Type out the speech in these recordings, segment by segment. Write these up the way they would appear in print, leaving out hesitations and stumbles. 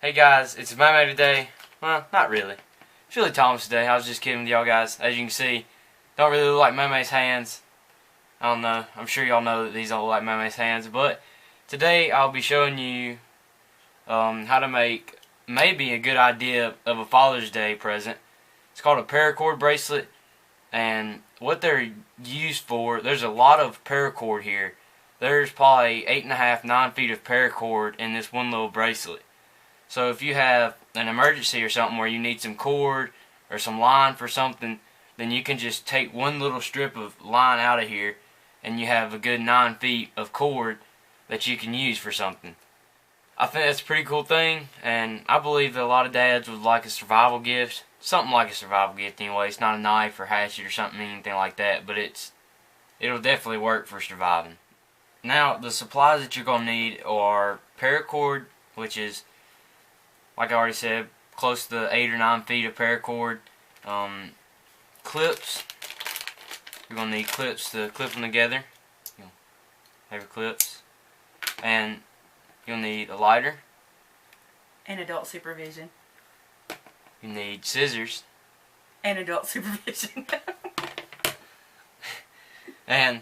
Hey guys, it's Maymay today. Well, not really. It's really Thomas today. I was just kidding with y'all guys. As you can see, don't really look like Maymay's hands. I don't know. I'm sure y'all know that these don't look like Maymay's hands. But today I'll be showing you how to make maybe a good idea of a Father's Day present. It's called a Paracord Bracelet. And what they're used for, there's a lot of paracord here. There's probably 8.5, 9 feet of paracord in this one little bracelet. So if you have an emergency or something where you need some cord or some line for something, then you can just take one little strip of line out of here and you have a good 9 feet of cord that you can use for something. I think that's a pretty cool thing, and I believe that a lot of dads would like a survival gift. Something like a survival gift anyway. It's not a knife or hatchet or something, anything like that, but it'll definitely work for surviving. Now, the supplies that you're going to need are paracord, which is, like I already said, close to 8 or 9 feet of paracord. Clips. You're going to need clips to clip them together. You'll have your clips. And you'll need a lighter. And adult supervision. You need scissors. And adult supervision. And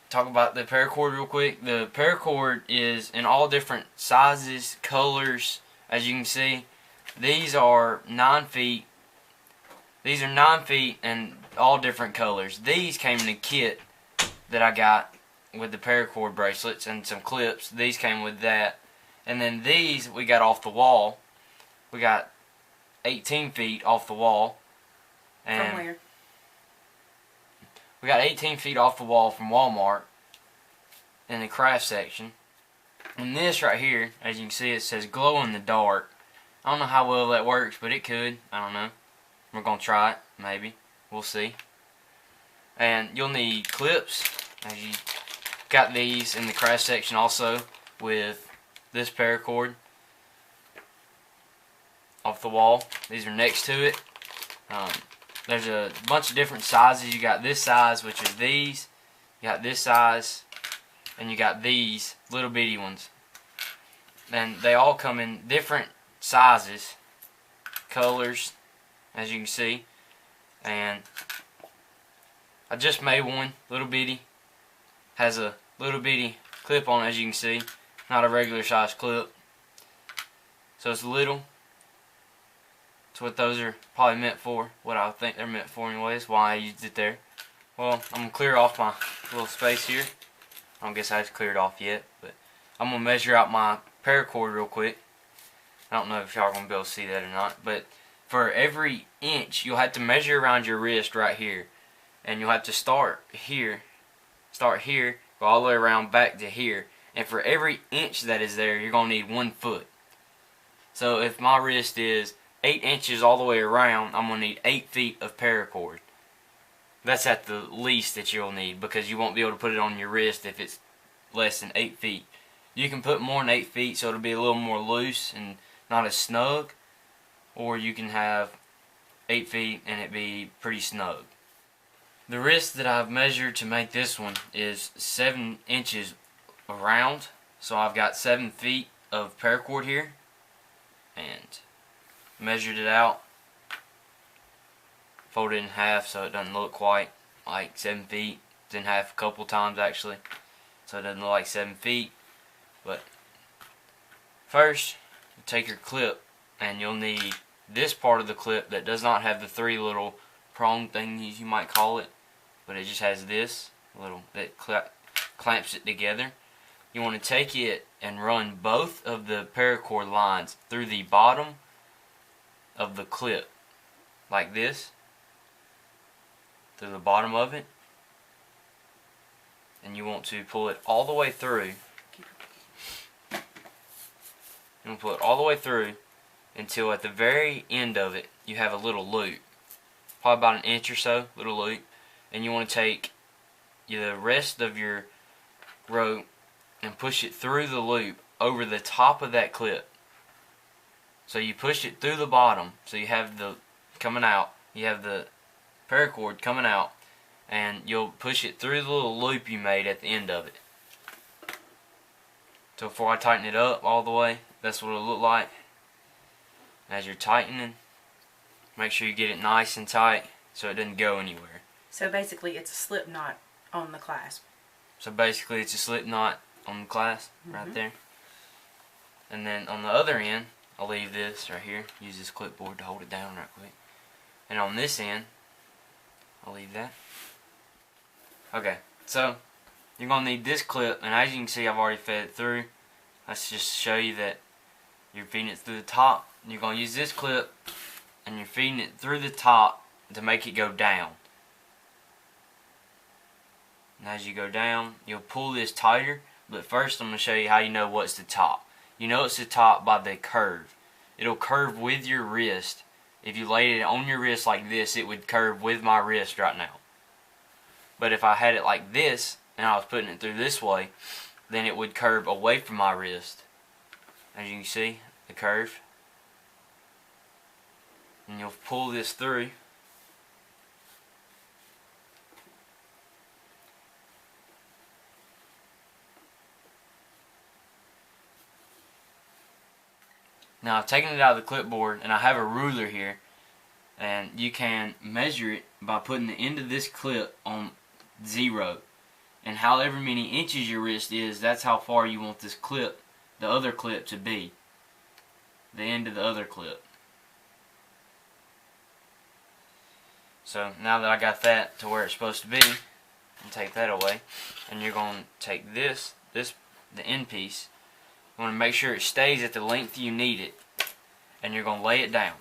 talk about the paracord real quick. The paracord is in all different sizes, colors. As you can see, these are 9 feet. These are 9 feet and all different colors. These came in a kit that I got with the paracord bracelets and some clips. These came with that. And then these we got off the wall. We got 18 feet off the wall. And from where? We got 18 feet off the wall from Walmart in the craft section. And this right here, as you can see, it says glow in the dark. I don't know how well that works, but it could. I don't know. We're going to try it, maybe. We'll see. And you'll need clips. As you got these in the craft section also with this paracord off the wall. These are next to it. There's a bunch of different sizes. You got this size, which is these. You got this size. And you got these little bitty ones. And they all come in different sizes, colors, as you can see. And I just made one, little bitty. Has a little bitty clip on it, as you can see. Not a regular size clip. So it's little. That's what those are probably meant for. What I think they're meant for anyways. Why I used it there. Well, I'm going to clear off my little space here. I don't guess I just cleared off yet, but I'm going to measure out my paracord real quick. I don't know if y'all are going to be able to see that or not, but for every inch, you'll have to measure around your wrist right here. And you'll have to start here, go all the way around back to here. And for every inch that is there, you're going to need 1 foot. So if my wrist is 8 inches all the way around, I'm going to need 8 feet of paracord. That's at the least that you'll need, because you won't be able to put it on your wrist if it's less than 8 feet. You can put more than 8 feet, so it'll be a little more loose and not as snug. Or you can have 8 feet and it be pretty snug. The wrist that I've measured to make this one is 7 inches around. So I've got 7 feet of paracord here. And measured it out. Folded it in half so it doesn't look quite like 7 feet. It's in half a couple times actually, so it doesn't look like 7 feet. But first, you take your clip, and you'll need this part of the clip that does not have the 3 little prong thingies, you might call it, but it just has this little that clamps it together. You want to take it and run both of the paracord lines through the bottom of the clip, like this. Through the bottom of it, and you want to pull it all the way through. You want to pull it all the way through until at the very end of it you have a little loop, probably about 1 inch or so, little loop, and you want to take the rest of your rope and push it through the loop over the top of that clip. So you push it through the bottom, so you have the coming out, you have the paracord coming out, and you'll push it through the little loop you made at the end of it. So before I tighten it up all the way, that's what it'll look like. As you're tightening, make sure you get it nice and tight so it doesn't go anywhere. So basically it's a slip knot on the clasp. So basically it's a slip knot on the clasp right there. And then on the other end, I'll leave this right here. Use this clipboard to hold it down right quick. And on this end, I'll leave that. Okay, so you're going to need this clip, and as you can see I've already fed it through. Let's just show you that you're feeding it through the top. You're going to use this clip and you're feeding it through the top to make it go down. And as you go down, you'll pull this tighter, but first I'm going to show you how you know what's the top. You know it's the top by the curve. It'll curve with your wrist. If you laid it on your wrist like this, it would curve with my wrist right now. But if I had it like this, and I was putting it through this way, then it would curve away from my wrist. As you can see, the curve. And you'll pull this through. Now I've taken it out of the clipboard and I have a ruler here, and you can measure it by putting the end of this clip on 0, and however many inches your wrist is, that's how far you want this clip, the other clip, to be. The end of the other clip. So now that I got that to where it's supposed to be, and take that away, and you're going to take the end piece. You want to make sure it stays at the length you need it, and you're going to lay it down.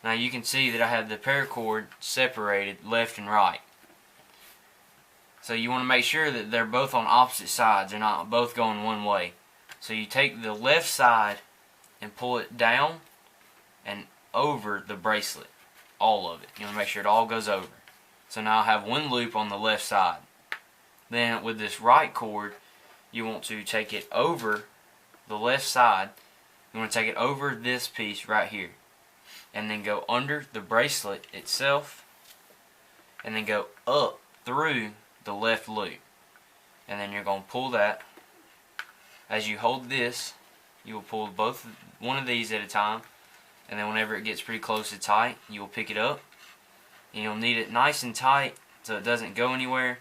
Now you can see that I have the paracord separated left and right. So you want to make sure that they're both on opposite sides. They're not both going one way. So you take the left side and pull it down and over the bracelet. All of it. You want to make sure it all goes over. So now I have one loop on the left side. Then with this right cord, you want to take it over the left side. You want to take it over this piece right here. And then go under the bracelet itself. And then go up through the left loop. And then you're going to pull that. As you hold this, you will pull one of these at a time. And then whenever it gets pretty close to tight, you will pick it up. And you'll need it nice and tight so it doesn't go anywhere.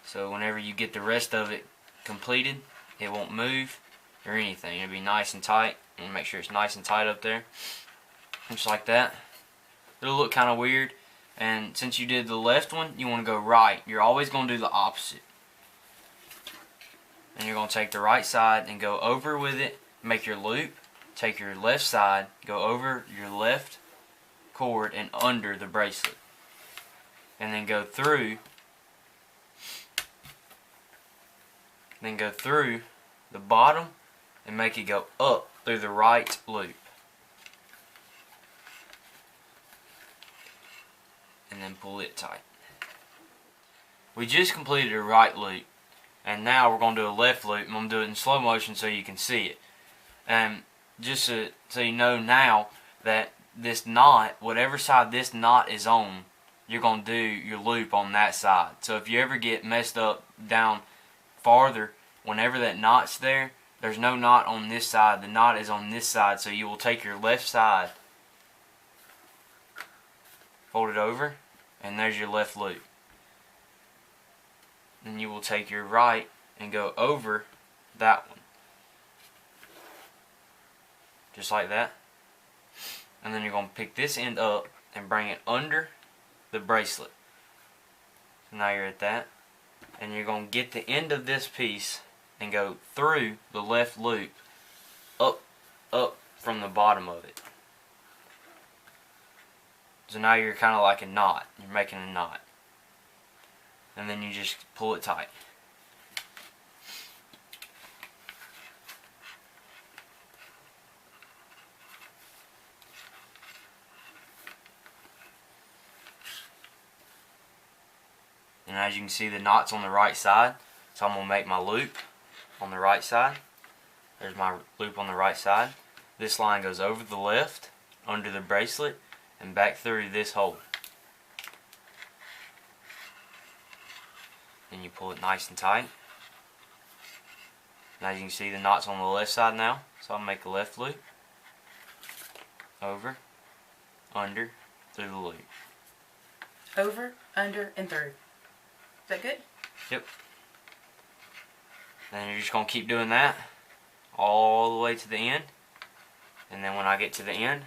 So whenever you get the rest of it completed, it won't move or anything. It'll be nice and tight. And make sure it's nice and tight up there. Just like that. It'll look kind of weird. And since you did the left one, you want to go right. You're always going to do the opposite. And you're going to take the right side and go over with it. Make your loop. Take your left side, go over your left cord and under the bracelet. And then go through. Then go through the bottom and make it go up through the right loop. And then pull it tight. We just completed a right loop. And now we're going to do a left loop. I'm going to do it in slow motion so you can see it. And just so you know now that this knot, whatever side this knot is on, you're going to do your loop on that side. So if you ever get messed up down farther, whenever that knot's there, there's no knot on this side. The knot is on this side. So you will take your left side, fold it over, and there's your left loop. Then you will take your right and go over that one. Just like that. And then you're going to pick this end up and bring it under the bracelet. So now you're at that. And you're going to get the end of this piece and go through the left loop up from the bottom of it. So now you're kind of like a knot. You're making a knot. And then you just pull it tight. And as you can see, the knot's on the right side. So I'm going to make my loop on the right side. There's my loop on the right side. This line goes over the left, under the bracelet, and back through this hole. Then you pull it nice and tight. And as you can see, the knot's on the left side now. So I'll make a left loop. over, under, through the loop. Over, under, and through. Is that good? Yep. Then you're just going to keep doing that all the way to the end. And then when I get to the end,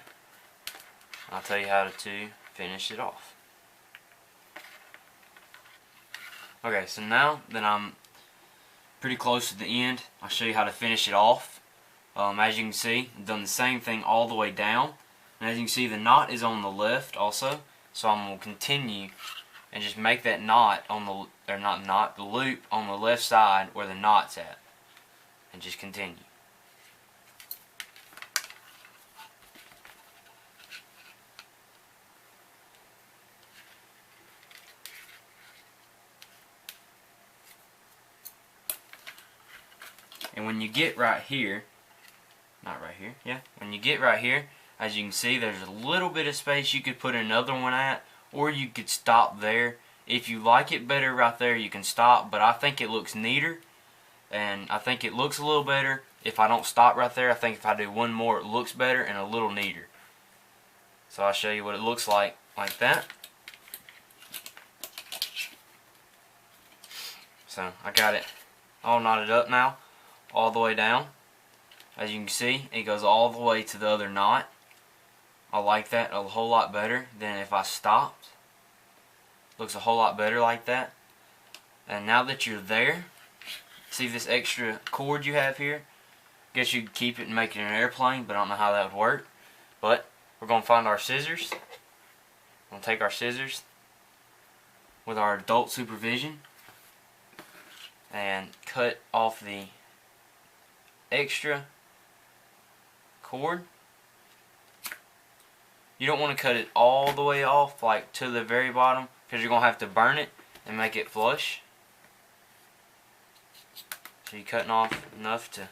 I'll tell you how to finish it off. Okay, so now that I'm pretty close to the end, I'll show you how to finish it off. As you can see, I've done the same thing all the way down. And as you can see, the knot is on the left also. So I'm going to continue and just make that knot on the, or not knot, the loop on the left side where the knot's at. And just continue. And when you get right here, not right here, yeah, when you get right here, as you can see, there's a little bit of space you could put another one at, or you could stop there. If you like it better right there, you can stop, but I think it looks neater, and I think it looks a little better if I don't stop right there. I think if I do one more, it looks better and a little neater. So I'll show you what it looks like that. So I got it all knotted up now, all the way down. As you can see, it goes all the way to the other knot. I like that a whole lot better than if I stopped. Looks a whole lot better like that. And now that you're there, see this extra cord you have here? Guess you could keep it and make it an airplane, but I don't know how that would work. But we're going to find our scissors. We're going to take our scissors with our adult supervision and cut off the extra cord. You don't want to cut it all the way off, like to the very bottom, because you're going to have to burn it and make it flush. So you're cutting off enough to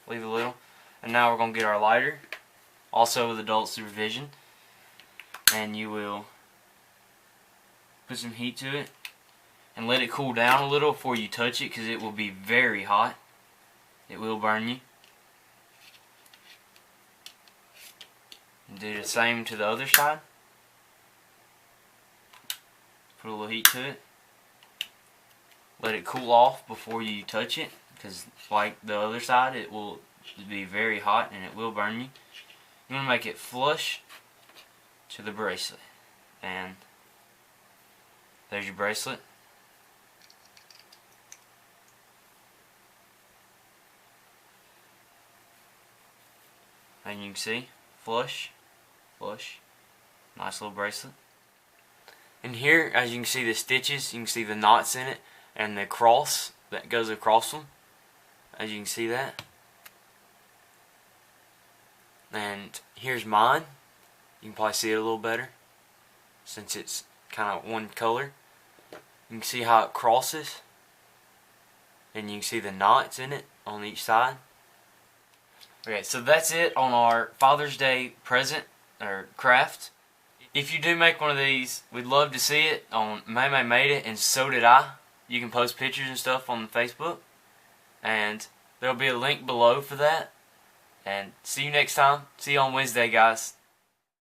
leave a little. And now we're going to get our lighter, also with adult supervision, and you will put some heat to it and let it cool down a little before you touch it, because it will be very hot. It will burn you. And do the same to the other side. Put a little heat to it. Let it cool off before you touch it, because like the other side, it will be very hot and it will burn you. You want to make it flush to the bracelet. And there's your bracelet. And you can see, flush, flush, nice little bracelet. And here, as you can see the stitches, you can see the knots in it, and the cross that goes across them, as you can see that. And here's mine. You can probably see it a little better, since it's kind of one color. You can see how it crosses, and you can see the knots in it on each side. Okay, so that's it on our Father's Day present or craft. If you do make one of these, we'd love to see it on Maymay Made It, and so did I. You can post pictures and stuff on Facebook, and there'll be a link below for that. And see you next time. See you on Wednesday, guys.